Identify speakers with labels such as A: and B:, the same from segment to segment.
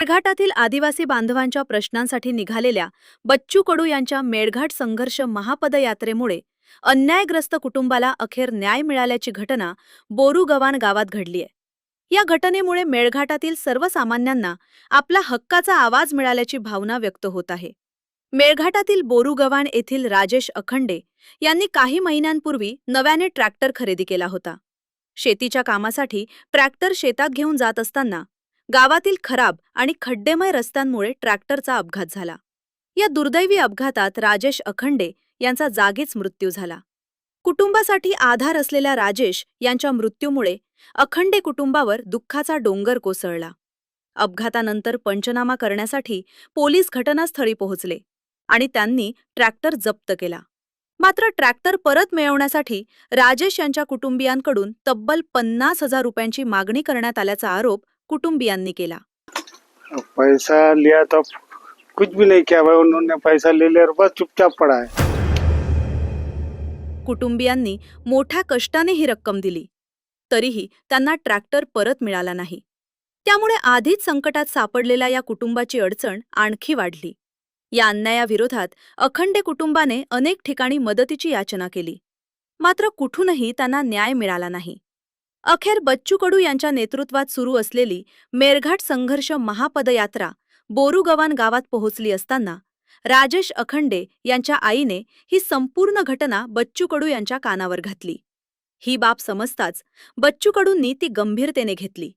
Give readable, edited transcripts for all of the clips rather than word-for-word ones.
A: मेळघाटातील आदिवासी बांधवांच्या प्रश्नांसाठी निघालेल्या बच्चू कडू यांच्या मेळघाट संघर्ष महापदयात्रेमुळे अन्यायग्रस्त कुटुंबाला अखेर न्याय मिळाल्याची घटना बोरुगव्हाण गावात घडली आहे। या घटनेमुळे मेळघाटातील सर्वसामान्यांना आपला हक्काचा आवाज मिळाल्याची भावना व्यक्त होत आहे। मेळघाटातील बोरुगव्हाण येथील राजेश अखंडे यांनी काही महिन्यांपूर्वी नव्याने ट्रॅक्टर खरेदी केला होता। शेतीच्या कामासाठी ट्रॅक्टर शेतात घेऊन जात असताना गावातील खराब आणि खड्डेमय रस्त्यांमुळे ट्रॅक्टरचा अपघात झाला। या दुर्दैवी अपघातात राजेश अखंडे यांचा जागीच मृत्यू झाला। कुटुंबासाठी आधार असलेल्या राजेश यांच्या मृत्यूमुळे अखंडे कुटुंबावर दुःखाचा डोंगर कोसळला। अपघातानंतर पंचनामा करण्यासाठी पोलीस घटनास्थळी पोहोचले आणि त्यांनी ट्रॅक्टर जप्त केला। मात्र ट्रॅक्टर परत मिळवण्यासाठी राजेश यांच्या कुटुंबियांकडून तब्बल 50,000 रुपयांची मागणी करण्यात आल्याचा आरोप कुटुंबियांनी केला।
B: पैसा लिया तो कुछ भी नहीं किया भाई, उन्होंने पैसा ले लिया और बस चुपचाप पड़ा है।
A: कुटुंबियांनी मोठ्या कष्टाने ही रक्कम दिली, तरीही त्यांना ट्रॅक्टर परत मिळाला नाही। त्यामुळे आधीच संकटात सापडलेल्या या कुटुंबाची अडचण आणखी वाढली। या अन्यायाविरोधात अखंडे कुटुंबाने अनेक ठिकाणी मदतीची याचना केली, मात्र कुठूनही त्यांना न्याय मिळाला नाही। अखेर बच्चू कडू यांच्या नेतृत्वात सुरू असलेली मेळघाट संघर्ष महापदयात्रा बोरुगव्हाण गावात पोहोचली असताना राजेश अखंडे यांच्या आईने ही संपूर्ण घटना बच्चू कडू यांच्या कानावर घातली। ही बाब समजताच बच्चू कडूंनी ती गंभीरतेने घेतली।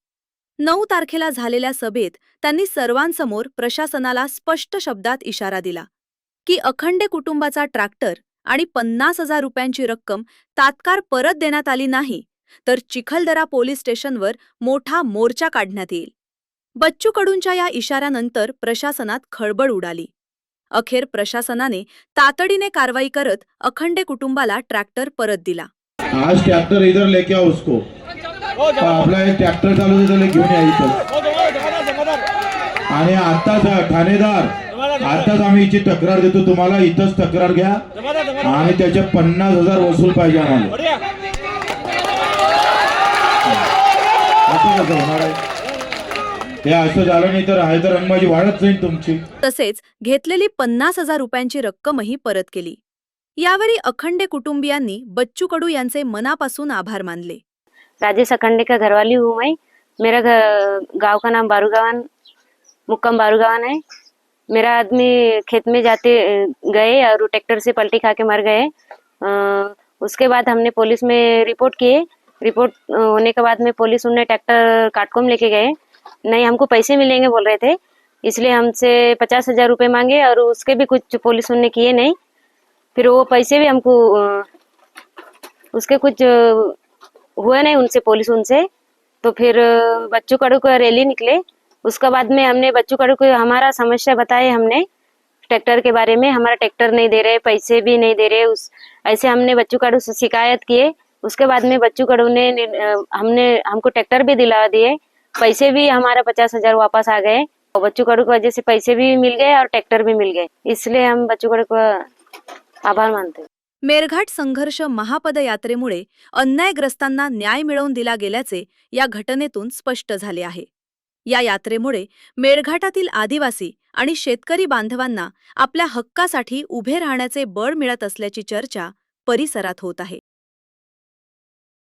A: 9 तारखेला झालेल्या सभेत त्यांनी सर्वांसमोर प्रशासनाला स्पष्ट शब्दात इशारा दिला की अखंडे कुटुंबाचा ट्रॅक्टर आणि 50,000 रुपयांची रक्कम तात्काळ परत देण्यात आली नाही तर चिखलदरा पोलीस स्टेशनवर मोठा मोर्चा काढण्यात येईल। बच्चू कडूंच्या या इशाऱ्यानंतर प्रशासनात खळबळ उडाली। अखेर प्रशासनाने तातडीने कारवाई करत अखंडे कुटुंबाला ट्रॅक्टर परत दिला।
C: आज ट्रॅक्टर इधर लेके आओ उसको, आपला एक ट्रॅक्टर चालू इधर घेऊन या इथं। आणि आताच ठाणेदार आताच आम्ही हिची तक्रार देतो तुम्हाला, इथंच तक्रार घ्या आणि त्याचे 50,000 वसूल पाहिजे आम्हाला। हे असं झालं नाही तर आहे रंगबाजी वाढत जाईल तुमची।
A: तसेच घेतलेली 50,000 रुपयांची रक्कमही परत केली। यावेळी अखंडे कुटुंबियांनी बच्चू कडू यांचे मनापासून आभार मानले।
D: राजेश अखंडे का घरवाली हूँ मैं। मेरा गांव का नाम बारूगव्हाण, मुक्काम बारूगव्हाण है। मेरा आदमी खेत में जाते गए और ट्रैक्टर से पलटी खा के मर गए। उसके बाद हमने पुलिस में रिपोर्ट किए। रिपोर्ट होने के बाद में पुलिस उन्हें ट्रैक्टर काटकोम लेके गए। नहीं, हमको पैसे मिलेंगे बोल रहे थे, इसलिए हमसे 50,000 रुपये मांगे और उसके भी कुछ पुलिस उन्हें किए नहीं। फिर वो पैसे भी हमको उसके कुछ हुए नहीं उनसे, पुलिस उनसे। तो फिर बच्चू कडू का रैली निकले। उसके बाद में हमने बच्चू कडू को हमारा समस्या बताए, हमने ट्रैक्टर के बारे में, हमारा ट्रैक्टर नहीं दे रहे, पैसे भी नहीं दे रहे, ऐसे हमने बच्चू कडू से शिकायत किए। उसके बाद में बच्चू कडू ने हमको ट्रैक्टर भी दिला दिए, पैसे भी हमारा 50,000 वापस आ गए। और बच्चू कडू की वजह से पैसे भी मिल गए और ट्रैक्टर भी मिल गए, इसलिए हम बच्चू कडू का आभार मानते हैं।
A: मेळघाट संघर्ष महापदयात्रेमुळे अन्यायग्रस्तांना न्याय मिळवून दिला गेल्याचे या घटनेतून स्पष्ट झाले आहे। या यात्रेमुळे मेळघाटातील आदिवासी आणि शेतकरी बांधवांना आपल्या हक्कासाठी उभे राहण्याचे बळ मिळत असल्याची चर्चा परिसरात होत आहे।